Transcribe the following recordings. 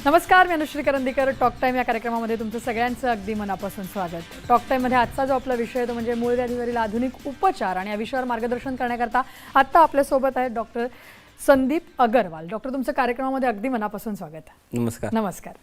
नमस्कार, मी Anushree Karandikar. Talk time या कार्यक्रमामध्ये तुमचं सगळ्यांचं अगदी मनापासून स्वागत. टॉक टाईममध्ये आजचा जो आपला विषय आहे तो म्हणजे मूळ व्याधीवरील आधुनिक उपचार, आणि या विषयावर मार्गदर्शन करण्याकरता आत्ता आपल्यासोबत आहेत डॉक्टर संदीप अगरवाल. डॉक्टर, तुमचं कार्यक्रमामध्ये अगदी मनापासून स्वागत. नमस्कार. नमस्कार.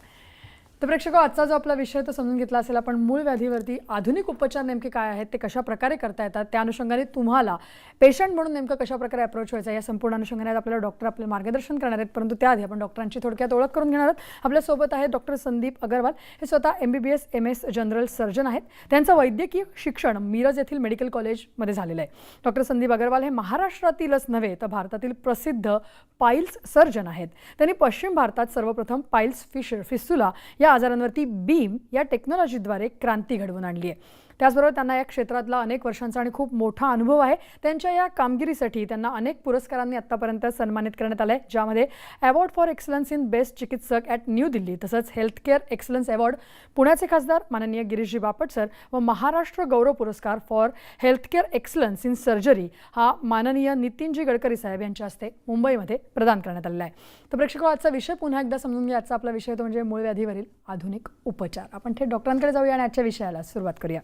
तर प्रेक्षक, आजचा जो आपला विषय तो समजून घेतला असेल आपण. मूळ व्याधीवरती आधुनिक उपचार नेमके काय आहेत, ते कशा प्रकारे करता येतात, त्या अनुषंगाने तुम्हाला पेशंट म्हणून नेमकं कशा प्रकारे अप्रोच व्हायचा या संपूर्ण अनुषंगाने आपल्याला डॉक्टर आपले मार्गदर्शन करणार आहेत. परंतु त्याआधी आपण डॉक्टरांची थोडक्यात ओळख करून घेणार आहोत. आपल्यासोबत आहेत डॉक्टर संदीप अगरवाल. हे स्वतः MBBS MS जनरल सर्जन आहेत. त्यांचं वैद्यकीय शिक्षण मिरज येथील मेडिकल कॉलेजमध्ये झालेलं आहे. डॉक्टर संदीप अगरवाल हे महाराष्ट्रातीलच नव्हे तर भारतातील प्रसिद्ध पाईल्स सर्जन आहेत. त्यांनी पश्चिम भारतात सर्वप्रथम पाईल्स फिस्टुला या आजारांवरती बीम या टेक्नॉलॉजीद्वारे क्रांती घडवून आणली आहे. त्याचबरोबर त्यांना या क्षेत्रातला अनेक वर्षांचा आणि खूप मोठा अनुभव आहे. त्यांच्या या कामगिरीसाठी त्यांना अनेक पुरस्कारांनी आत्तापर्यंत सन्मानित करण्यात आलं आहे, ज्यामध्ये award for excellence in best चिकित्सक ॲट न्यू दिल्ली, तसंच हेल्थकेअर एक्सलन्स अवॉर्ड पुण्याचे खासदार माननीय गिरीशजी बापट सर व महाराष्ट्र गौरव पुरस्कार for healthcare excellence in surgery हा माननीय नितीनजी गडकरी साहेब यांच्या हस्ते मुंबईमध्ये प्रदान करण्यात आलेला आहे. तर प्रेक्षक, आजचा विषय पुन्हा एकदा समजून घ्या. आजचा आपला विषय तो म्हणजे मूळ व्याधीवरील आधुनिक उपचार. आपण थेट डॉक्टरांकडे जाऊया आणि आजच्या विषयाला सुरुवात करूया.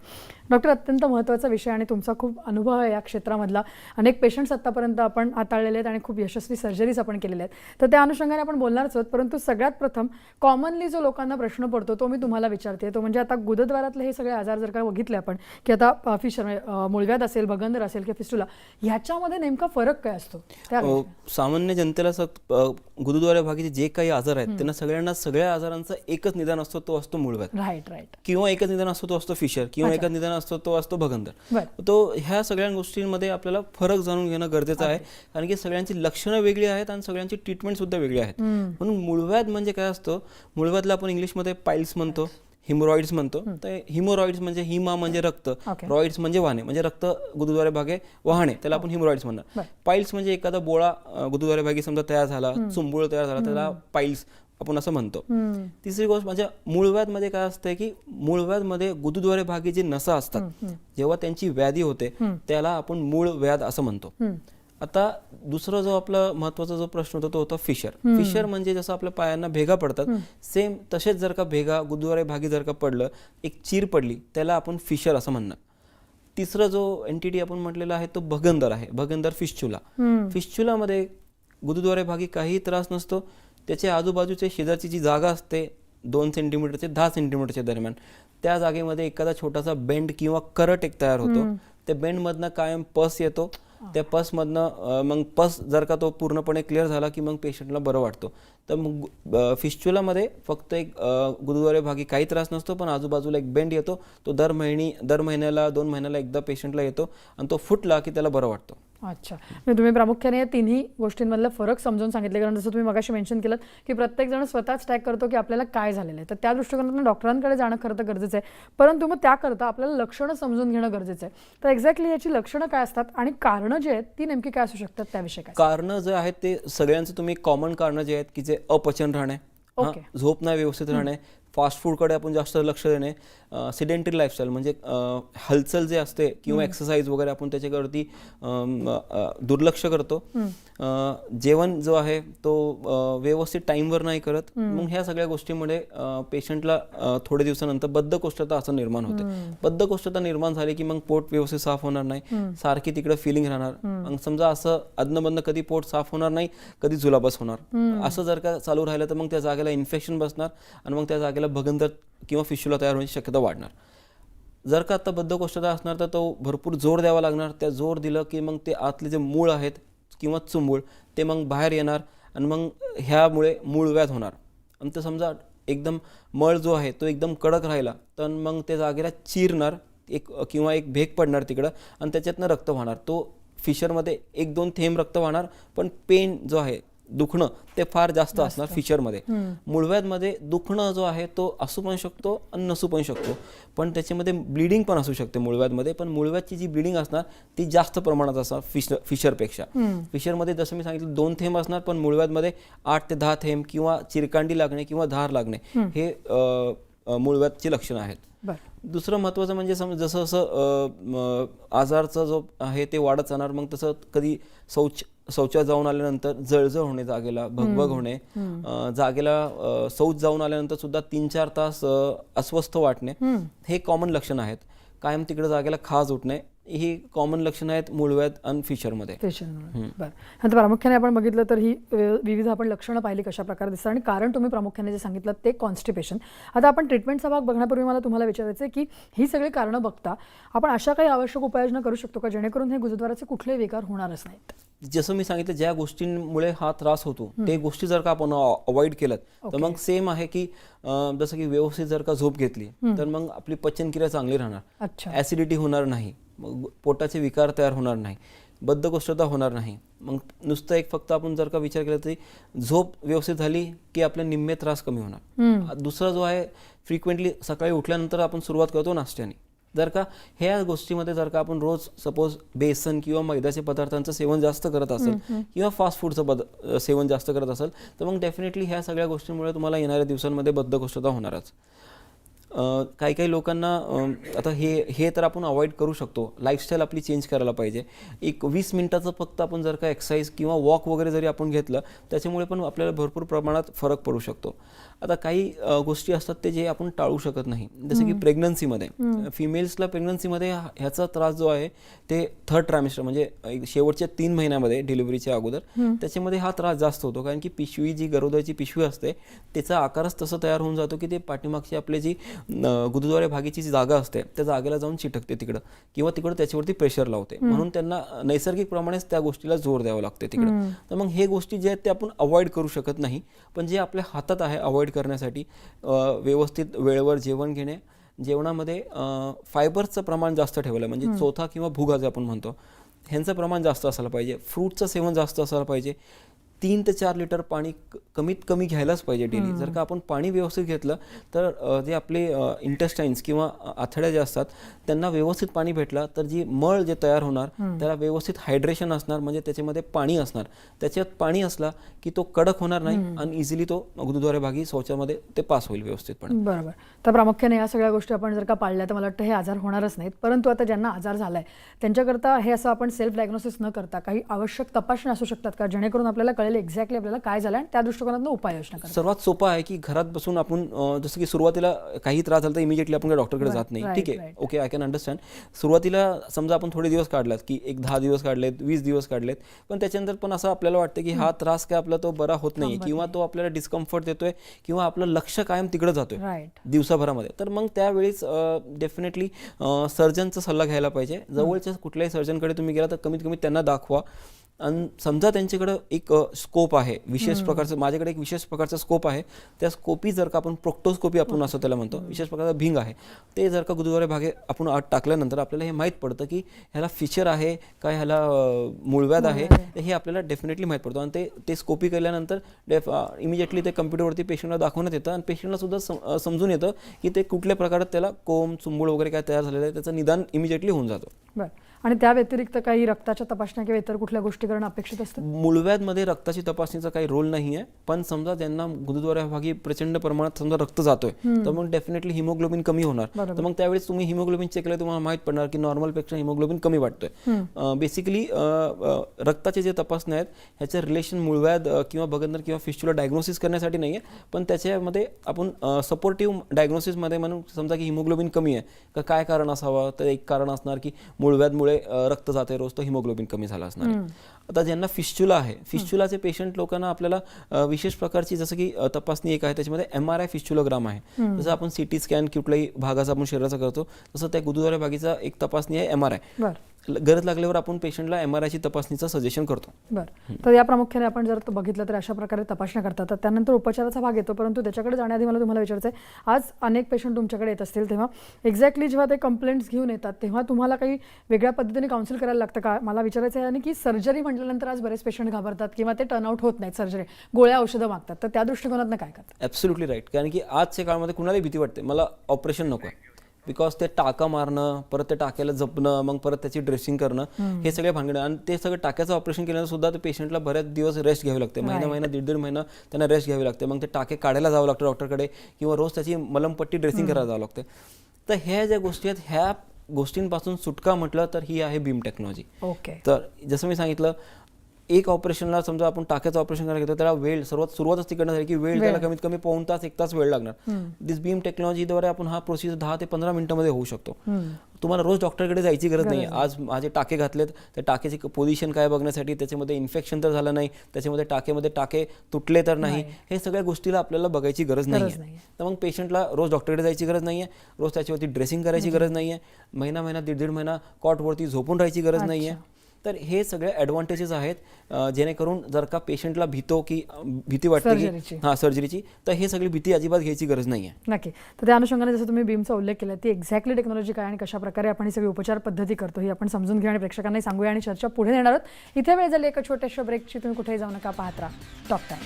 डॉक्टर, अत्यंत महत्त्वाचा विषय आणि तुमचा खूप अनुभव आहे या क्षेत्रामधला. अनेक पेशंट्स आत्तापर्यंत आपण हाताळलेले आहेत आणि खूप यशस्वी सर्जरीज आपण केलेल्या आहेत. तर त्या अनुषंगाने आपण बोलणारच आहोत. परंतु सगळ्यात प्रथम कॉमनली जो लोकांना प्रश्न पडतो तो मी तुम्हाला विचारते. तो म्हणजे आता गुदद्वारातले हे सगळे आजार जर का बघितले आपण, की आता मूळव्याध असेल, भगंदर असेल किंवा फिस्टुला, ह्याच्यामध्ये नेमका फरक काय असतो? सामान्य जनतेला गुदद्वारे भागीचे जे काही आजार आहेत त्यांना सगळ्यांना सगळ्या आजारांचा एकच निदान असतो, तो असतो मूळव्याध. राईट. किंवा एकच निदान असतो, तो असतो फिशर. किंवा एकच निदान असतो, तो असतो भगंदर. तो ह्या सगळ्या गोष्टींमध्ये आपल्याला फरक जाणून घेणं गरजेचं आहे, कारण की सगळ्यांची लक्षणं वेगळी आहेत आणि सगळ्यांची ट्रीटमेंट सुद्धा वेगळी आहेत. म्हणून मूळव्याध म्हणजे काय असतं? मूळव्याधला आपण इंग्लिशमध्ये पाईल्स म्हणतो, हिमोरॉइड्स म्हणतो. तर हिमोरॉइड्स म्हणजे हिमा म्हणजे रक्त, रॉइड्स म्हणजे वाहने, म्हणजे रक्त गुदद्वारे भागे वाहने, त्याला आपण हिमोरॉइड्स म्हणणार. पाईल्स म्हणजे एखादा बोळा गुदद्वारे भागी समजा तयार झाला, चुंबुळ तयार झाला, त्याला पाईल्स आपण असं म्हणतो. तिसरी गोष्ट म्हणजे मूळव्याध मध्ये काय असतं की मूळव्याध मध्ये गुदद्वारे भागी जी नसा असतात, जेव्हा त्यांची व्याधी होते त्याला आपण मूळ व्याध असं म्हणतो. आता दुसरा जो आपला महत्वाचा जो प्रश्न होता तो होता फिशर. फिशर म्हणजे जसं आपल्या पायांना भेगा पडतात, सेम तसेच जर का भेगा गुदद्वारे भागी जर का पडलं, एक चीर पडली, त्याला आपण फिशर असं म्हणणार. तिसरा जो एंटिटी आपण म्हटलेला आहे तो भगंदर आहे. भगंदर फिस्टुला. फिस्टुलामध्ये गुदद्वारे भागी काहीही त्रास नसतो. त्याच्या आजूबाजूच्या शेजारची जी जागा असते 2 सेंटीमीटर ते 10 सेंटीमीटरच्या दरम्यान, त्या जागेमध्ये एखादा छोटासा बेंड किंवा करट एक तयार होतो. त्या बेंडमधनं कायम पस येतो. त्या पसमधनं मग पस जर का तो पूर्णपणे क्लिअर झाला की मग पेशंटला बरं वाटतो. तर मग फिस्टुलामध्ये फक्त एक गुदद्वारे भागी काही त्रास नसतो, पण आजूबाजूला एक बेंड येतो. तो दर महिन्याला 2 महिन्याला एकदा पेशंटला येतो आणि तो फुटला की त्याला बरं वाटतं. अच्छा, म्हणजे तुम्ही प्रामुख्याने या तिन्ही गोष्टींमधला फरक समजून सांगितले. कारण जसं तुम्ही मगाशी मेन्शन केलं की प्रत्येक जण स्वतःच ट्रॅक करतो की आपल्याला काय झालेलं आहे, तर त्या दृष्टिकोनातून डॉक्टरांकडे जाणं खरं तर गरजेचं आहे. परंतु मग त्याकरता आपल्याला लक्षणं समजून घेणं गरजेचं आहे. तर एक्झॅक्टली याची लक्षणं काय असतात आणि कारणं जे आहेत ती नेमकी काय असू शकतात, त्याविषयी काय? कारणं जे आहेत ते सगळ्यांचं तुम्ही कॉमन कारणं जे आहेत की जे अपचन राहणे, झोप नाही व्यवस्थित राहणे, फास्ट फूडकडे आपण जास्त लक्ष देणे, सिडेंटरी लाईफस्टाईल म्हणजे हालचाल जे असते किंवा एक्सरसाइज वगैरे आपण त्याच्यावरती दुर्लक्ष करतो. जेवण जो आहे तो व्यवस्थित टाईमवर नाही करत. मग ह्या सगळ्या गोष्टीमुळे पेशंटला थोड्या दिवसानंतर बद्धकोष्ठता असं निर्माण होते. बद्धकोष्ठता निर्माण झाली की मग पोट व्यवस्थित साफ होणार नाही, सारखी तिकडे फिलिंग राहणार. मग समजा असं अदनबदन कधी पोट साफ होणार नाही, कधी जुलाबस होणार. असं जर का चालू राहिलं तर मग त्या जागेला इन्फेक्शन बसणार आणि मग त्या जागेला भगंदर किंवा फिस्टुला तयार होण्याची शक्यता वाढणार. जर का आता बद्धकोष्ठता असणार तर तो भरपूर जोर द्यावा लागणार. त्या जोर दिलं की मग ते आतले जे मूळ आहेत किंवा चुंबूळ ते मग बाहेर येणार आणि मग ह्यामुळे मूळव्याध होणार. आणि तर समजा एकदम मळ जो आहे तो एकदम कडक राहिला तर मग त्या जागेला चिरणार किंवा एक भेग पडणार तिकडं आणि त्याच्यातनं रक्त वाहणार. तो फिशरमध्ये 1-2 थेंब रक्त वाहणार, पण पेन जो आहे दुखणं ते फार जास्त असणार फिशरमध्ये. मूळव्याधमध्ये दुखणं जो आहे तो असू पण शकतो आणि नसू पण शकतो, पण त्याच्यामध्ये ब्लिडिंग पण असू शकते मूळव्याधमध्ये. पण मूळव्याधची जी ब्लिडिंग असणार ती जास्त प्रमाणात असणार फिशरपेक्षा. फिशरमध्ये जसं मी सांगितलं 2 थेंब असणार, पण मूळव्याधमध्ये 8 ते 10 थेंब किंवा चिरकांडी लागणे किंवा धार लागणे हे मूळव्याधची लक्षणं आहेत. दुसरं महत्त्वाचं म्हणजे जसं जसं आजारचा जो आहे ते वाढत जाणार, मग तसं कधी शौचात जाऊन आल्यानंतर जळजळ होणे, जागेला भगभग होणे, जागेला शौच जाऊन आल्यानंतर सुद्धा 3-4 तास अस्वस्थ वाटणे, हे कॉमन लक्षण आहेत. कायम तिकडे जागेला खाज उठणे, ही कॉमन लक्षणं आहेत मूळव्याध आणि फिशरमध्ये. बरं, आता प्रामुख्याने आपण बघितलं तर ही विविध आपण लक्षणं पाहिली कशा प्रकारे दिसतात आणि कारण तुम्ही प्रामुख्याने जे सांगितलं ते कॉन्स्टिपेशन. आता आपण ट्रीटमेंटचा भाग बघण्यापूर्वी मला तुम्हाला विचारायचं आहे की ही सगळी कारणं बघता आपण अशा काही आवश्यक उपाययोजना करू शकतो का जेणेकरून हे गुदद्वाराचे कुठलेही विकार होणारच नाहीत? जसं मी सांगितलं, ज्या गोष्टींमुळे हा त्रास होतो ते गोष्टी जर का आपण अवॉइड केलं तर मग सेम आहे की जसं की व्यवस्थित जर का झोप घेतली तर मग आपली पचनक्रिया चांगली राहणार, ऍसिडिटी होणार नाही, मग पोटाचे विकार तयार होणार नाही, बद्धकोष्ठता होणार नाही. मग नुसतं एक फक्त आपण जर का विचार केला तरी झोप व्यवस्थित झाली की आपले निम्मे त्रास कमी होणार. दुसरा जो आहे, फ्रिक्वेंटली सकाळी उठल्यानंतर आपण सुरुवात करतो नाश्त्याने. जर का ह्या गोष्टीमध्ये जर का आपण रोज सपोज बेसन किंवा मैद्याचे पदार्थांचं सेवन जास्त करत असेल किंवा फास्ट फूडचं सेवन जास्त करत असेल तर मग डेफिनेटली ह्या सगळ्या गोष्टींमुळे तुम्हाला येणाऱ्या दिवसांमध्ये बद्धकोष्ठता होणारच. काही काही लोकांना आता हे तर आपण अवॉइड करू शकतो, लाईफस्टाईल आपली चेंज करायला पाहिजे. एक 20 मिनिटाचं फक्त आपण जर का एक्सरसाइज किंवा वॉक वगैरे जरी आपण घेतलं त्याच्यामुळे पण आपल्याला भरपूर प्रमाणात फरक पडू शकतो. आता काही गोष्टी असतात ते जे आपण टाळू शकत नाही, जसं की प्रेग्नन्सीमध्ये फिमेल्सला प्रेग्नन्सीमध्ये ह्याचा त्रास जो आहे ते 3rd ट्रायमेस्टर म्हणजे शेवटच्या 3 महिन्यामध्ये डिलिव्हरीच्या अगोदर त्याच्यामध्ये हा त्रास जास्त होतो. कारण की पिशवी जी गरोदरची पिशवी असते त्याचा आकारच तसं तयार होऊन जातो की ते पाठीमागची आपली जी गुदद्वारे भागीची जी जागा असते त्या जागेला जाऊन चिटकते तिकडं किंवा तिकडं त्याच्यावरती प्रेशर लावते, म्हणून त्यांना नैसर्गिक प्रमाणेच त्या गोष्टीला जोर द्यावं लागते तिकडं. तर मग हे गोष्टी जे आहेत ते आपण अवॉइड करू शकत नाही, पण जे आपल्या हातात आहे अवॉइड करण्यासाठी व्यवस्थित वेळेवर जेवण घेणे, जेवणामध्ये फायबरचं प्रमाण जास्त ठेवलं म्हणजे चोथा किंवा भुगा जे आपण म्हणतो ह्यांचं प्रमाण जास्त असायला पाहिजे, फ्रूटचं सेवन जास्त असायला पाहिजे, 3 ते 4 लिटर पाणी कमीत कमी घ्यायलाच पाहिजे डेली. जर का आपण पाणी व्यवस्थित घेतलं तर जे आपले इंटेस्टाईन्स किंवा आतड्या ज्या असतात त्यांना व्यवस्थित पाणी भेटलं तर जी मळ जे तयार होणार त्याला व्यवस्थित हायड्रेशन असणार, म्हणजे त्याच्यामध्ये पाणी असणार. त्याच्यात पाणी असला की तो कडक होणार नाही आणि इझिली तो गुदद्वारे भागी शौचामध्ये ते पास होईल व्यवस्थितपणे. बरोबर. तर प्रामुख्याने या सगळ्या गोष्टी आपण जर का पाळल्या तर मला वाटतं हे आजार होणारच नाहीत. परंतु आता ज्यांना आजार झालाय त्यांच्याकरता हे असं आपण सेल्फ डायग्नोसिस न करता काही आवश्यक तपासण्या असू शकतात का जेणेकरून आपल्याला कळेल एक्झॅक्टली आपल्याला काय झालं आणि त्या दृष्टिकोनातून उपाययोजना करा? सर्वात सोपं आहे की घरात बसून आपण जसं की सुरुवातीला काही त्रास झाला तर इमिजिएटली आपण डॉक्टरकडे जात नाही. ठीक आहे, ओके, आय कॅन अंडरस्टँड. सुरुवातीला समजा आपण थोडे दिवस काढलात की एक 10 दिवस काढलेत, 20 दिवस काढलेत, पण त्याच्यानंतर पण असं आपल्याला वाटतं की हा त्रास काय आपला तो बरा होत नाही किंवा तो आपल्याला डिस्कम्फर्ट देतोय किंवा आपलं लक्ष कायम तिकडे जातोय दिवसाभरामध्ये, तर मग त्यावेळीच डेफिनेटली सर्जनचा सल्ला घ्यायला पाहिजे. जवळच्या कुठल्याही सर्जनकडे तुम्ही गेला तर कमीत कमी त्यांना दाखवा आणि समजा त्यांच्याकडं एक स्कोप आहे विशेष प्रकारचं, माझ्याकडे एक विशेष प्रकारचा स्कोप आहे, त्या स्कोपी जर का आपण प्रोक्टोस्कोपी आपण असं त्याला म्हणतो, विशेष प्रकारचा भिंग आहे, ते जर का गुदद्वारे भागे आपण आत टाकल्यानंतर आपल्याला हे माहीत पडतं की ह्याला फिशर आहे का ह्याला मूळव्याध आहे, हे आपल्याला डेफिनेटली माहीत पडतं. आणि ते स्कोपी केल्यानंतर इमिजिएटली ते कम्प्युटरवरती पेशंटला दाखवण्यात येतं आणि पेशंटला सुद्धा समजून येतं की ते कुठल्या प्रकारात त्याला कोंब चुंबळ वगैरे काय तयार झालेलं आहे, त्याचं निदान इमिजिएटली होऊन जातं. बरं. आणि त्या व्यतिरिक्त काही रक्ताच्या तपासण्या किंवा इतर कुठल्या गोष्टी करणं अपेक्षित असतं? मूळव्याधमध्ये रक्ताची तपासणीचा काही रोल नाही आहे, पण समजा ज्यांना गुदद्वारे भागी प्रचंड प्रमाणात समजा रक्त जातोय तर मग डेफिनेटली हिमोग्लोबिन कमी होणार. तर मग त्यावेळेस तुम्ही हिमोग्लोबिन चेक केलं तुम्हाला माहित पडणार की नॉर्मलपेक्षा हिमोग्लोबिन कमी वाटतोय. बेसिकली रक्ताचे जे तपासण्या आहेत ह्याचं रिलेशन मूळव्याध किंवा भगंदर किंवा फिस्च्युला डायग्नोसिस करण्यासाठी नाही आहे, पण त्याच्यामध्ये आपण सपोर्टिव्ह डायग्नोसिसमध्ये म्हणून समजा की हिमोग्लोबिन कमी आहे का काय कारण असावं, तर एक कारण असणार की मूळव्याधमुळे रक्त जाते रोज, तो हिमोग्लोबिन कमी झाला असणार. आता ज्यांना फिस्च्युला आहे, फिस्च्युलाचे पेशंट लोकांना आपल्याला विशेष प्रकारची जसं की तपासणी एक आहे त्याच्यामध्ये MRI फिस्च्युलोग्राम आहे. जसं आपण CT स्कॅन कुठल्याही भागाचा आपण शरीराचा करतो तसं त्या गुदद्वारे भागीचा एक तपासणी आहे MRI. गरज लागल्यावर आपण पेशंटला MRI ची तपासणीचं सजेशन करतो. बरं. तर या प्रामुख्याने आपण जर बघितलं तर अशा प्रकारे तपासण्या करतात, तर त्यानंतर उपचाराचा भाग येतो. परंतु त्याच्याकडे जाण्याआधी मला तुम्हाला विचारायचं आहे, आज अनेक पेशंट तुमच्याकडे येत असतील तेव्हा एक्झॅक्टली जेव्हा ते कंप्लेंट्स घेऊन येतात तेव्हा तुम्हाला काही वेगळ्या पद्धतीने काउन्सिल करायला लागतं का? मला विचारायचं आहे आणि की सर्जरी म्हटल्यानंतर आज बरेच पेशंट घाबरतात किंवा ते टर्नआउट होत नाहीत, सर्जरी गोळ्या औषधं मागतात, तर त्या दृष्टिकोनातनं काय करतात? Absolutely right. कारण की आजच्या काळामध्ये कुणालाही भीती वाटते मला ऑपरेशन नको आहे, बिकॉज ते टाका मारणं, परत ते टाक्याला जपणं, मग परत त्याची ड्रेसिंग करणं, हे सगळे भानगडे. आणि ते सगळं टाक्याचं ऑपरेशन केल्यानंतर सुद्धा ते पेशंटला बऱ्याच दिवस रेस्ट घ्यावी लागते, महिना 1.5 महिना त्यांना रेस्ट घ्यावी लागते. मग ते टाके काढायला जावं लागतं डॉक्टरकडे किंवा रोज त्याची मलमपट्टी ड्रेसिंग करायला जावं लागते. तर ह्या ज्या गोष्टी आहेत ह्या गोष्टींपासून सुटका म्हटलं तर ही आहे बीम टेक्नॉलॉजी. ओके. तर जसं मी सांगितलं एक ऑपरेशनला समजा आपण टाक्याचं ऑपरेशन करायला घेतो त्याला वेळ सुरुवातच तिकडनं झाली की वेळ त्याला कमीत कमी पाऊण तास 1 तास वेळ लागणार. दिस बीम टेक्नॉलॉजीद्वारे आपण हा प्रोसिजर 10 ते 15 मिनिटांमध्ये होऊ शकतो. तुम्हाला रोज डॉक्टरकडे जायची गरज नाही. आज माझे टाके घातलेत, त्या टाक्याची पोझिशन काय बघण्यासाठी, त्याच्यामध्ये इन्फेक्शन तर झालं नाही, त्याच्यामध्ये टाकेमध्ये टाके तुटले तर नाही, हे सगळ्या गोष्टीला आपल्याला बघायची गरज नाही. तर मग पेशंटला रोज डॉक्टरकडे जायची गरज नाही आहे, रोज त्याच्यावरती ड्रेसिंग करायची गरज नाही आहे, महिना 1.5 महिना कॉटवरती झोपून राहायची गरज नाही आहे. तर हे सगळे ॲडव्हान्टेजेस आहेत, जेणेकरून जर का पेशंटला भीती वाटते की सर्जरीची, तर हे सगळी भीती अजिबात घ्यायची गरज नाही आहे. नक्की. तर त्या अनुषंगाने जसं तुम्ही बीमचा उल्लेख केला, ती एक्झॅक्टली टेक्नॉलॉजी काय आणि कशा प्रकारे आपण ही सगळी उपचार पद्धती करतो ही आपण समजून घेऊ आणि प्रेक्षकांनाही सांगूया आणि चर्चा पुढे नेणार आहोत. इथे वेळ झाली एका छोट्याशा ब्रेकची. तुम्ही कुठेही जाऊ नका, पाहत राहा टॉक टाइम.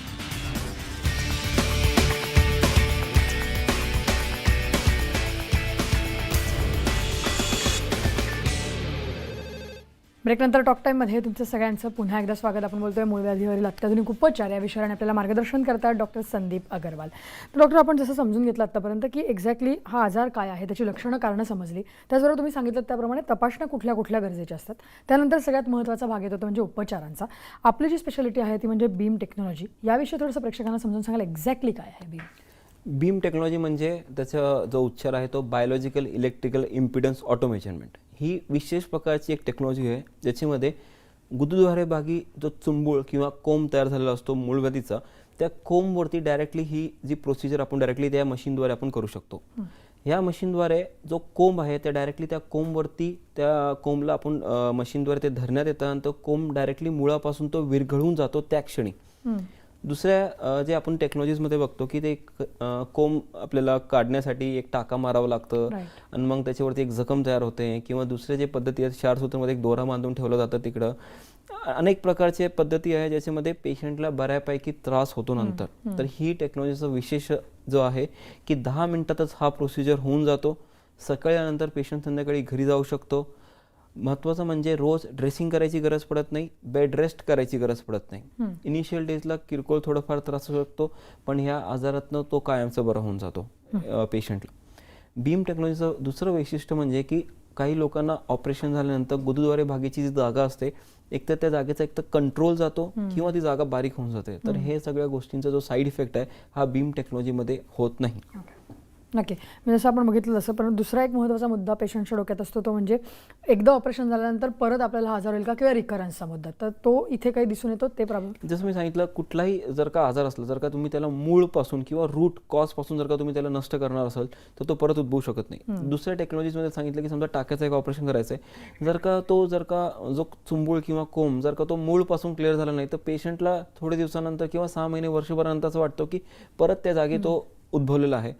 ब्रेकनंतर टॉक टाईममध्ये तुमचं सगळ्यांचं पुन्हा एकदा स्वागत. आपण बोलतोय मूळव्याधीवरील अत्याधुनिक उपचार या विषयावर आपल्याला मार्गदर्शन करतात डॉक्टर संदीप अग्रवाल. तर डॉक्टर, आपण जसं समजून घेतलं आतापर्यंत की एक्झॅक्टली हा आजार काय आहे, त्याची लक्षणं कारणं समजली, त्याचबरोबर तुम्ही सांगितलं त्याप्रमाणे तपासण्या कुठल्या कुठल्या गरजेच्या असतात. त्यानंतर सगळ्यात महत्त्वाचा भाग येतो तो म्हणजे उपचारांचा. आपली जी स्पेशालिटी आहे ती म्हणजे बीम टेक्नॉलॉजी. याविषयी थोडंसं प्रेक्षकांना समजून सांगाल एक्झॅक्टली काय आहे बीम. बीम टेक्नॉलॉजी म्हणजे त्याचा जो उच्चार आहे तो biological electrical impedance auto measurement. ही विशेष प्रकारची एक टेक्नॉलॉजी आहे ज्याच्यामध्ये गुदद्वारे भागी जो चुंबूळ किंवा कोंब तयार झालेला असतो मूळव्याधीचा, त्या कोंबवरती डायरेक्टली ही जी प्रोसिजर आपण डायरेक्टली त्या मशीनद्वारे आपण करू शकतो. ह्या मशीनद्वारे जो कोंब आहे त्या डायरेक्टली त्या कोंबवरती, त्या कोंबला आपण मशीनद्वारे ते धरण्यात येतं आणि तो कोंब डायरेक्टली मुळापासून तो विरघळून जातो त्या क्षणी. दुसऱ्या जे आपण टेक्नॉलॉजीजमध्ये बघतो की ते कोंब आपल्याला काढण्यासाठी एक टाका मारावं लागतं आणि मग त्याच्यावरती एक जखम तयार होते, किंवा दुसरे जे पद्धती आहेत क्षारसूत्रामध्ये एक दोरा बांधून ठेवलं जातं तिकडं. अनेक प्रकारचे पद्धती आहे ज्याच्यामध्ये पेशंटला बऱ्यापैकी त्रास होतो नंतर. तर ही टेक्नॉलॉजीचा विशेष जो आहे की 10 मिनिटातच हा प्रोसिजर होऊन जातो. सकाळी आल्यानंतर पेशंट संध्याकाळी घरी जाऊ शकतो. महत्त्वाचं म्हणजे रोज ड्रेसिंग करायची गरज पडत नाही, बेड रेस्ट करायची गरज पडत नाही. इनिशियल डेजला किरकोळ थोडंफार त्रास होऊ शकतो, पण ह्या आजारातनं तो कायमचं बरा होऊन जातो पेशंटला. बीम टेक्नॉलॉजीचं दुसरं वैशिष्ट्य म्हणजे की काही लोकांना ऑपरेशन झाल्यानंतर गुदद्वारे भागीची जी जागा असते, एक तर त्या जागेचा एक तर कंट्रोल जातो किंवा ती जागा बारीक होऊन जाते. तर हे सगळ्या गोष्टींचा जो साईड इफेक्ट आहे हा बीम टेक्नॉलॉजीमध्ये होत नाही. नक्की. म्हणजे जसं आपण बघितलं तसं, पण दुसरा एक महत्त्वाचा मुद्दा पेशंटच्या डोक्यात असतो तो म्हणजे एकदा ऑपरेशन झाल्यानंतर परत आपल्याला हा आजार होईल का, किंवा रिकरन्सचा मुद्दा. तर तो इथे काही दिसून येतो ते प्रॉब्लेम. जसं मी सांगितलं, कुठलाही जर का आजार असला, जर का तुम्ही त्याला मूळपासून किंवा रूट कॉजपासून जर का तुम्ही त्याला नष्ट करणार असाल तर तो परत उद्भवू शकत नाही. दुसऱ्या टेक्नॉलॉजीमध्ये सांगितलं की समजा टाक्याचं एक ऑपरेशन करायचं आहे, जर का जो चुंबूळ किंवा कोंब जर का तो मूळपासून क्लिअर झाला नाही तर पेशंटला थोडे दिवसानंतर किंवा 6 महिने वर्षभरानंतर असं वाटतं की परत त्या जागी तो उद्भवलेला आहे.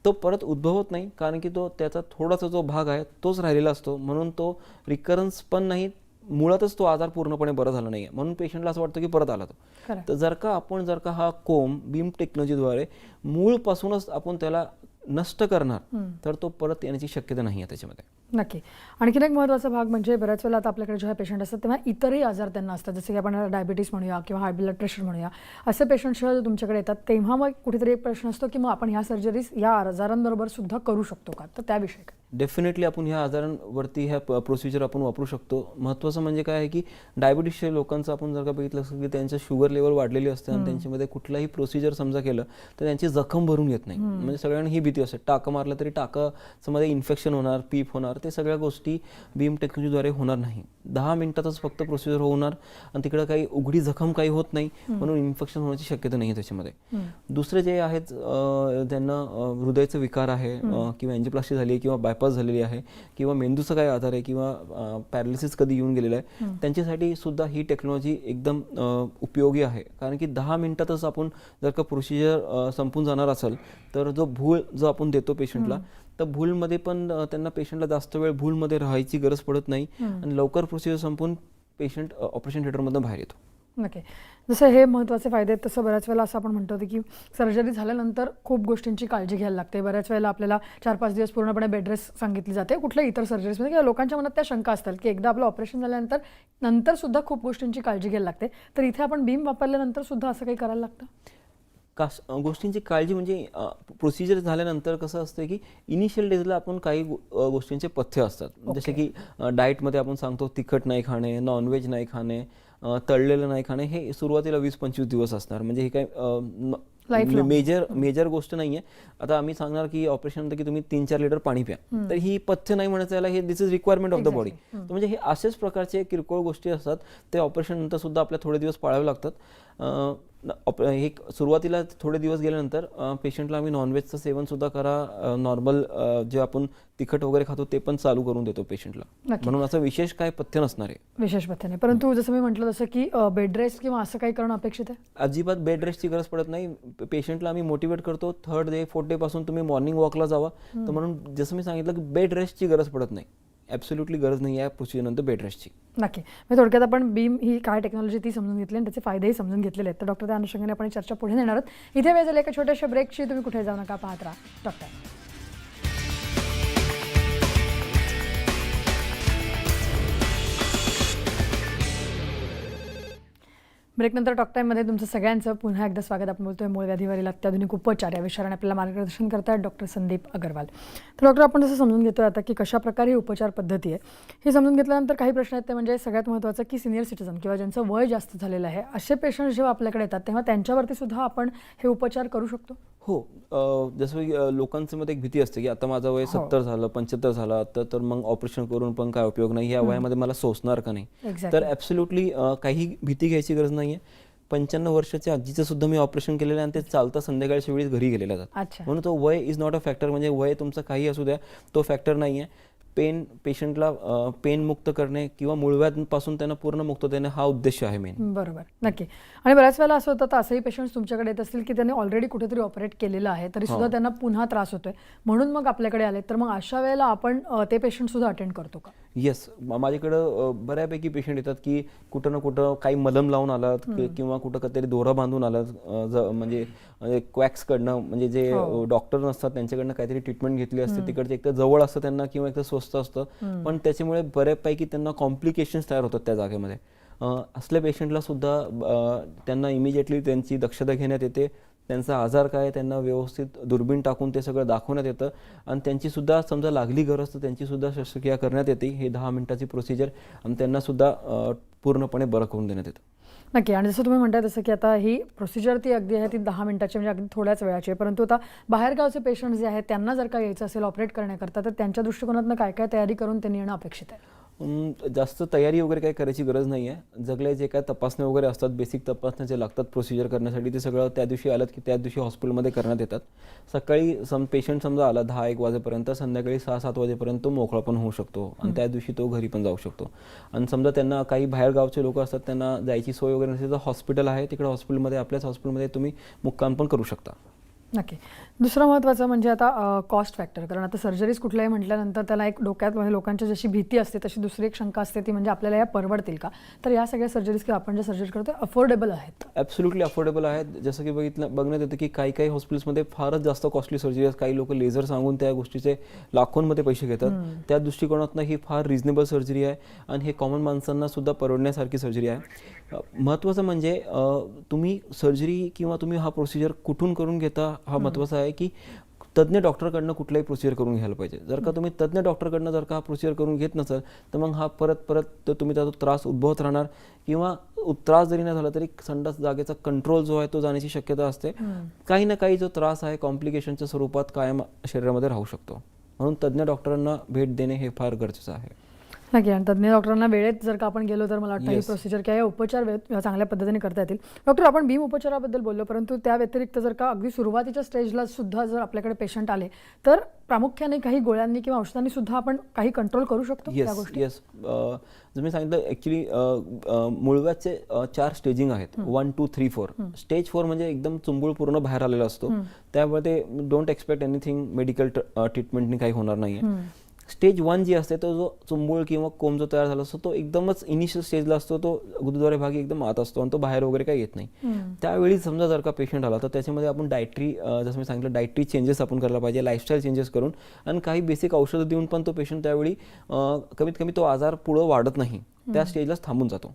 तो परत उद्भवत नाही, कारण की तो त्याचा थोडासा जो भाग आहे तोच राहिलेला असतो, म्हणून तो रिकरन्स पण नाही, मुळातच तो आजार पूर्णपणे बरा झाला नाही आहे, म्हणून पेशंटला असं वाटतं की परत आला तो. तर जर का हा कोंब बीम टेक्नॉलॉजीद्वारे मूळपासूनच आपण त्याला नष्ट करणार तर तो परत येण्याची शक्यता नाही आहे त्याच्यामध्ये. नक्की. आणखीन एक महत्त्वाचा भाग म्हणजे बऱ्याच वेळेला आता आपल्याकडे जेव्हा पेशंट असतात तेव्हा इतरही आजार त्यांना असतात, जसे की आपण डायबिटीस म्हणूया किंवा हाय ब्लड प्रेशर म्हणूया. असे पेशंट जेव्हा तुमच्याकडे येतात तेव्हा मग कुठेतरी एक प्रश्न असतो की मग आपण ह्या सर्जरीज या आजारांबरोबर सुद्धा करू शकतो का, तर त्याविषयी काय? डेफिनेटली आपण ह्या आजारांवरती ह्या प्रोसिजर आपण वापरू शकतो. महत्त्वाचं म्हणजे काय आहे की डायबिटीसच्या लोकांचं आपण जर का बघितलं असं की त्यांचं शुगर लेवल वाढलेली असते आणि त्यांच्यामध्ये कुठलाही प्रोसिजर समजा केलं तर त्यांची जखम भरून येत नाही. म्हणजे सगळ्यांना ही भीती असते, टाका मारलं तरी टाकाचं मध्ये इन्फेक्शन होणार, पीप होणार, ते सगळ्या गोष्टी बीम टेक्नॉलॉजीद्वारे होणार नाही. 10 मिनिटातच फक्त प्रोसिजर होणार आणि तिकडं काही उघडी जखम काही होत नाही, म्हणून इन्फेक्शन होण्याची शक्यता नाही आहे त्याच्यामध्ये. दुसरे जे आहेत ज्यांना हृदयाचा विकार आहे किंवा एंजिओप्लास्टी झाली आहे किंवा बायपास झालेली आहे किंवा मेंदूचा काय आजार आहे किंवा पॅरालिसिस कधी येऊन गेलेला आहे, त्यांच्यासाठी सुद्धा ही टेक्नॉलॉजी एकदम उपयोगी आहे. कारण की 10 मिनिटातच आपण जर का प्रोसिजर संपून जाणार असेल तर जो आपण देतो पेशंटला, तर भूलमध्ये पण त्यांना पेशंटला जास्त वेळ भूलमध्ये राहायची गरज पडत नाही आणि लवकर प्रोसिजर संपून पेशंट ऑपरेशन थिएटरमधून बाहेर येतो. नक्की. जसं हे महत्त्वाचे फायदे आहेत तसं बऱ्याच वेळेला असं आपण म्हणतो की सर्जरी झाल्यानंतर खूप गोष्टींची काळजी घ्यायला लागते. बऱ्याच वेळेला आपल्याला 4-5 दिवस पूर्णपणे बेड रेस्ट सांगितली जाते कुठल्याही इतर सर्जरीजमध्ये, किंवा लोकांच्या मनात त्या शंका असतात की एकदा आपलं ऑपरेशन झाल्यानंतर सुद्धा खूप गोष्टींची काळजी घ्यायला लागते. तर इथे आपण बीम वापरल्यानंतर सुद्धा असं काही करायला लागतं? गोष्टींची काळजी म्हणजे प्रोसिजर झाल्यानंतर कसं असतं की इनिशियल डेजला आपण काही गोष्टींचे पथ्य असतात, जसे की डाएटमध्ये आपण सांगतो तिखट नाही खाणे, नॉनव्हेज नाही खाणे, तळलेलं नाही खाणे हे सुरुवातीला 20-25 दिवस असणार. म्हणजे हे काय Lifelong. मेजर गोष्ट नाहीये. आता आम्ही सांगणार की ऑपरेशन नंतर की तुम्ही 3-4 लिटर पाणी प्या, तर ही पथ्य नाही म्हणायचं याला, हे this is requirement of the body. म्हणजे हे असेच प्रकारचे किरकोळ गोष्टी असतात, ते ऑपरेशन नंतर सुद्धा आपल्याला थोडे दिवस पाळावे लागतात. हे सुरुवातीला थोडे दिवस गेल्यानंतर पेशंटला आम्ही नॉनव्हेजचं सेवन सुद्धा करा, नॉर्मल जे आपण तिखट वगैरे खातो ते पण चालू करून देतो पेशंटला. म्हणून असं विशेष काय पथ्य नसणार आहे. विशेष पथ्य नाही. परंतु जसं मी म्हटलं तसं की बेड रेस्ट किंवा असं काही करणं अपेक्षित आहे? अजिबात बेड रेस्टची गरज पडत नाही. पेशंटला आम्ही मोटिवेट करतो, 3rd डे 4th डे पासून तुम्ही मॉर्निंग वॉकला जावा. तर म्हणून जसं मी सांगितलं की बेड रेस्टची गरज पडत नाही, ॲब्सोल्युटली गरज नाही आहे प्रोसिजरनंतर बेड रेस्टची. नक्की. म्हणजे थोडक्यात आपण बीम ही काय टेक्नॉलॉजी ती समजून घेतली आणि त्याचे फायदेही समजून घेतलेले आहेत. तर डॉक्टर, त्या अनुषंगाने आपण ही चर्चा पुढे नेणार आहोत. इथे वेळ झाली एका छोट्याशा ब्रेकची. तुम्ही कुठे जाऊ नका, पाहत राहा डॉक्टर. ब्रेकनंतर टॉक टाईममध्ये तुमचं सगळ्यांचं पुन्हा एकदा स्वागत. आपण बोलतोय मूळ व्याधीवरील अत्याधुनिक उपचार या विषयाने आपल्याला मार्गदर्शन करतात डॉक्टर संदीप अग्रवाल. तर डॉक्टर, आपण जसं समजून घेतोय आता की कशा प्रकारे ही उपचार पद्धती आहे, हे समजून घेतल्यानंतर काही प्रश्न आहेत. ते म्हणजे सगळ्यात महत्त्वाचं की सिनियर सिटीजन किंवा ज्यांचं वय जास्त झालेलं आहे, असे पेशंट्स जेव्हा आपल्याकडे येतात तेव्हा त्यांच्यावरती सुद्धा आपण हे उपचार करू शकतो? हो. जसं की लोकांच्या मध्ये एक भीती असते की आता माझं वय 70 झालं, 75 झालं, तर मग ऑपरेशन करून पण काय उपयोग नाही, या वयामध्ये मला सोसणार का नाही. तर ॲब्सोल्युटली काही भीती घ्यायची गरज नाही आहे. 95 वर्षाच्या आजीचं सुद्धा मी ऑपरेशन केलेलं आहे आणि ते चालता संध्याकाळच्या वेळी घरी गेलेले जातात. म्हणून तो वय इज नॉट अ फॅक्टर. म्हणजे वय तुमचं काही असू द्या, तो फॅक्टर नाही आहे. पेशंटला पेन मुक्त करणे किंवा मूळव्याधीपासून त्यांना पूर्ण मुक्त देणे हा उद्देश आहे मेन. बरोबर, नक्की. आणि बऱ्याच वेळेला असं होतं, तर असंही पेशंट्स तुमच्याकडे येत असतील की त्यांनी ऑलरेडी कुठेतरी ऑपरेट केलेलं आहे, तरी सुद्धा त्यांना पुन्हा त्रास होतोय, म्हणून मग आपल्याकडे आले. तर मग अशा वेळेला आपण ते पेशंट सुद्धा अटेंड करतो का? येस, माझ्याकडं बऱ्यापैकी पेशंट येतात की कुठं ना कुठं काही मलम लावून आलात किंवा कुठं कधीतरी दोरा बांधून आलात, म्हणजे क्वॅक्सकडनं, म्हणजे जे डॉक्टर नसतात त्यांच्याकडनं काहीतरी ट्रीटमेंट घेतली असते. तिकडचे एक तर जवळ असतं त्यांना किंवा एक तर स्वस्त असतं, पण त्याच्यामुळे बऱ्यापैकी त्यांना कॉम्प्लिकेशन्स तयार होतात त्या जागेमध्ये. असल्या पेशंटला सुद्धा त्यांना इमिजिएटली त्यांची दक्षता घेण्यात येते. त्यांचा आजार काय त्यांना व्यवस्थित दुर्बीण टाकून ते सगळं दाखवण्यात येतं आणि त्यांची सुद्धा समजा लागली गरज तर त्यांची सुद्धा शस्त्रक्रिया करण्यात येते. हे 10 मिनिटाची प्रोसिजर आणि त्यांना सुद्धा पूर्णपणे बरं करून देण्यात येतं. नक्की. आणि जसं तुम्ही म्हणताय तसं की आता ही प्रोसिजर ती अगदी आहे, ती 10 मिनिटाची, म्हणजे अगदी थोड्याच वेळाची आहे. परंतु आता बाहेरगावचे पेशंट जे आहेत त्यांना जर का यायचं असेल ऑपरेट करण्याकरता, तर त्यांच्या दृष्टिकोनातून काय काय तयारी करून त्यांनी येणं अपेक्षित आहे? जास्त तयारी वगैरे काही करायची गरज नाही आहे. जगले जे काय तपासण्या वगैरे असतात, बेसिक तपासण्या जे लागतात प्रोसिजर करण्यासाठी, ते सगळं त्या दिवशी आलं की त्या दिवशी हॉस्पिटलमध्ये करण्यात येतात. सकाळी पेशंट समजा आला 10-1 वाजेपर्यंत, संध्याकाळी 6-7 वाजेपर्यंत तो मोकळा पण होऊ शकतो आणि त्या दिवशी तो घरी पण जाऊ शकतो. आणि समजा त्यांना काही बाहेरगावचे लोक असतात, त्यांना जायची सोय वगैरे नसेल तर हॉस्पिटल आहे, तिकडे हॉस्पिटलमध्ये आपल्याच हॉस्पिटलमध्ये तुम्ही मुक्काम पण करू शकता. नक्की. दुसरं महत्त्वाचं म्हणजे आता कॉस्ट फॅक्टर. कारण आता सर्जरीज कुठल्याही म्हटल्यानंतर त्याला एक डोक्यात, म्हणजे लोकांची जशी भीती असते तशी दुसरी एक शंका असते, ती म्हणजे आपल्याला या परवडतील का? तर या सगळ्या सर्जरीज किंवा आपण जे सर्जरी करतो अफोर्डेबल आहेत? ॲब्सोल्युटली अफोर्डेबल आहेत. जसं की बघण्यात येतं की काही हॉस्पिटल्समध्ये फारच जास्त कॉस्टली सर्जरी आहेत. काही लोक लेझर सांगून त्या गोष्टीचे लाखोंमध्ये पैसे घेतात. त्या दृष्टिकोनातून ही फार रिझनेबल सर्जरी आहे आणि हे कॉमन माणसांना सुद्धा परवडण्यासारखी सर्जरी आहे. महत्त्वाचं म्हणजे तुम्ही सर्जरी किंवा तुम्ही हा प्रोसिजर कुठून करून घेता हा महत्त्वाचा आहे की तज्ज्ञ डॉक्टरकडनं कुठलाही प्रोसिजर करून घ्यायला पाहिजे. जर का तुम्ही तज्ज्ञ डॉक्टरकडनं जर का हा प्रोसिजर करून घेत नसाल तर मग हा परत तुम्ही त्याचा त्रास उद्भवत राहणार किंवा त्रास जरी नाही झाला तरी संडास जागेचा कंट्रोल जो आहे तो जाण्याची शक्यता असते. काही ना काही जो त्रास आहे कॉम्प्लिकेशनच्या स्वरूपात कायम शरीरामध्ये राहू शकतो. म्हणून तज्ज्ञ डॉक्टरांना भेट देणे हे फार गरजेचं आहे. नक्की. आणि तज्ज्ञ डॉक्टरांना वेळेत जर का आपण गेलो तर मला वाटतं ही प्रोसिजर किंवा उपचार चांगल्या पद्धतीने करता येतील. डॉक्टर, आपण बीम उपचाराबद्दल बोललो, परंतु त्या व्यतिरिक्त जर का अगदी सुरुवातीच्या स्टेजला सुद्धा जर आपल्याकडे पेशंट आले तर प्रामुख्याने काही गोळ्यांनी किंवा औषधांनी सुद्धा आपण काही कंट्रोल करू शकतो त्या गोष्टी? येस. जर मी सांगितलं ॲक्च्युली मूळव्याधचे 4 स्टेजिंग आहेत, 1, 2, 3, 4. स्टेज 4 म्हणजे एकदम चुंबूळ पूर्ण बाहेर आलेला असतो. त्यामुळे ते डोंट एक्सपेक्ट एनिथिंग मेडिकल ट्रीटमेंटनी काही होणार नाही आहे. स्टेज 1 जी असते तो जो चुंबूळ किंवा कोंब जो तयार झाला असतो तो एकदमच इनिशियल स्टेजला असतो, तो गुदद्वारे भागी एकदम आत असतो आणि तो बाहेर वगैरे काही येत नाही. त्यावेळी समजा जर का पेशंट आला तर त्याच्यामध्ये आपण डायटरी, जसं मी सांगितलं, डायटरी चेंजेस आपण करायला पाहिजे, लाईफस्टाईल चेंजेस करून आणि काही बेसिक औषधं देऊन पण तो पेशंट त्यावेळी कमीत कमी तो आजार पुढं वाढत नाही, त्या स्टेजलाच थांबून जातो.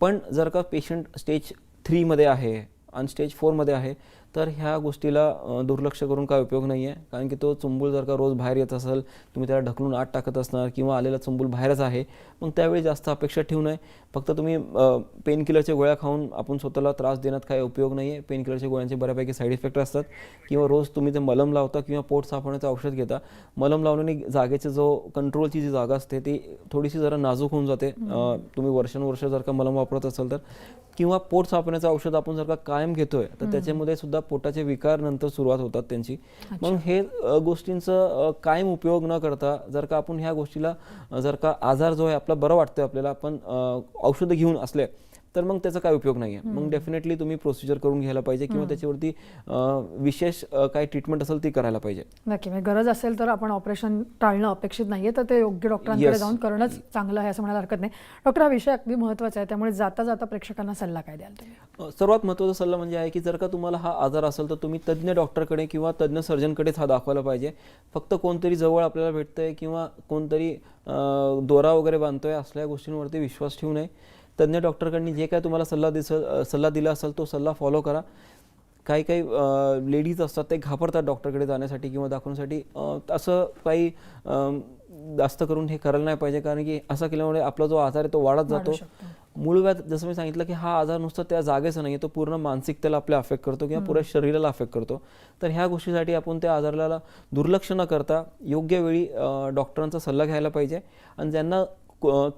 पण जर का पेशंट स्टेज 3 मध्ये आहे आणि स्टेज 4 मध्ये आहे तर ह्या गोष्टीला दुर्लक्ष करून काय उपयोग नाही आहे. कारण की तो चुंबूळ जर का रोज बाहेर येत असेल, तुम्ही त्याला ढकलून आत टाकत असणार किंवा आलेला चुंबूळ बाहेरच आहे, मग त्यावेळी जास्त अपेक्षा ठेवू नये. फक्त तुम्ही पेन किलरच्या गोळ्या खाऊन आपण स्वतःला त्रास देण्यात काही उपयोग नाही आहे. पेन किलरच्या गोळ्यांचे बऱ्यापैकी साईड इफेक्ट असतात. किंवा रोज तुम्ही ते मलम लावता किंवा पोट साफ होण्याचं औषध घेता. मलम लावल्याने जागेचे जो कंट्रोलची जी जागा असते ती थोडीशी जरा नाजूक होऊन जाते. तुम्ही वर्षानुवर्ष जर का मलम वापरत असाल तर. किंवा पोट साफण्याचं औषध आपण जर का कायम घेतोय तर त्याच्यामध्ये सुद्धा पोटाचे विकार नंतर सुरुवात होतात त्यांची. मग हे गोष्टींचं कायम उपयोग न करता जर का आपण ह्या गोष्टीला जर का आजार जो आहे आपला बरं वाटतोय आपल्याला, आपण औषधं घेऊन असले तर मग त्याचा काय उपयोग नाही आहे. मग डेफिनेटली तुम्ही प्रोसिजर करून घ्यायला पाहिजे किंवा त्याच्यावरती विशेष काही ट्रीटमेंट असेल ती करायला पाहिजे. नक्की, म्हणजे गरज असेल तर आपण ऑपरेशन टाळणं अपेक्षित नाहीये, तर ते योग्य डॉक्टरांकडे जाऊन करणंच चांगलं आहे असं म्हणायला हरकत नाही. डॉक्टर, हा विषय अगदी महत्त्वाचा आहे, त्यामुळे जाता जाता प्रेक्षकांना सल्ला काय द्याल तुम्ही? सर्वात महत्त्वाचा सल्ला म्हणजे आहे की जर का तुम्हाला हा आजार असेल तर तुम्ही तज्ज्ञ डॉक्टरकडे किंवा तज्ज्ञ सर्जनकडेच हा दाखवायला पाहिजे. फक्त कोणतरी जवळ आपल्याला भेटतंय किंवा कोणतरी दोरा वगैरे बांधतोय असल्या गोष्टींवरती विश्वास ठेवू नये. तज्ज्ञ डॉक्टरकडनी जे काय तुम्हाला सल्ला दिला असेल तो सल्ला फॉलो करा. काही लेडीज असतात ते घाबरतात डॉक्टरकडे जाण्यासाठी किंवा दाखवण्यासाठी. असं काही जास्त करून हे करायला नाही पाहिजे, कारण की असं केल्यामुळे आपला जो आजार आहे तो वाढत जातो. मूळव्याध जसं मी सांगितलं की हा आजार नुसता त्या जागेचा नाही, तो पूर्ण मानसिकतेला आपल्या अफेक्ट करतो किंवा पुऱ्या शरीराला अफेक्ट करतो. तर ह्या गोष्टीसाठी आपण त्या आजाराला दुर्लक्ष न करता योग्य वेळी डॉक्टरांचा सल्ला घ्यायला पाहिजे. आणि ज्यांना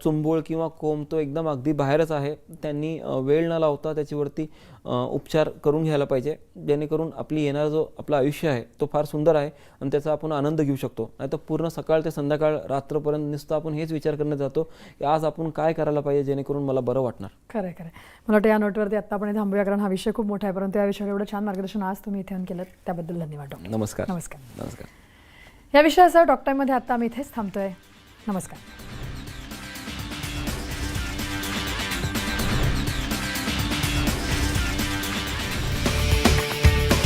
चुंबूळ किंवा कोंब तो एकदम अगदी बाहेरच आहे, त्यांनी वेळ न लावता त्याच्यावरती उपचार करून घ्यायला पाहिजे, जेणेकरून आपली येणारा जो आपलं आयुष्य आहे तो फार सुंदर आहे आणि त्याचा आपण आनंद घेऊ शकतो. नाही तर पूर्ण सकाळ ते संध्याकाळ रात्रपर्यंत नुसतं आपण हेच विचार करण्यात जातो की आज आपण काय करायला पाहिजे जेणेकरून मला बरं वाटणार. खरं खरं, मला वाटतं या नोटवरती आत्ता आपण थांबूया, कारण हा विषय खूप मोठा आहे, परंतु या विषयावर एवढं छान मार्गदर्शन आज तुम्ही इथे केलं त्याबद्दल धन्यवाद डॉक्टर. नमस्कार. नमस्कार. नमस्कार. या विषयासह टॉक टाईममध्ये आत्ता आम्ही इथेच थांबतोय. नमस्कार.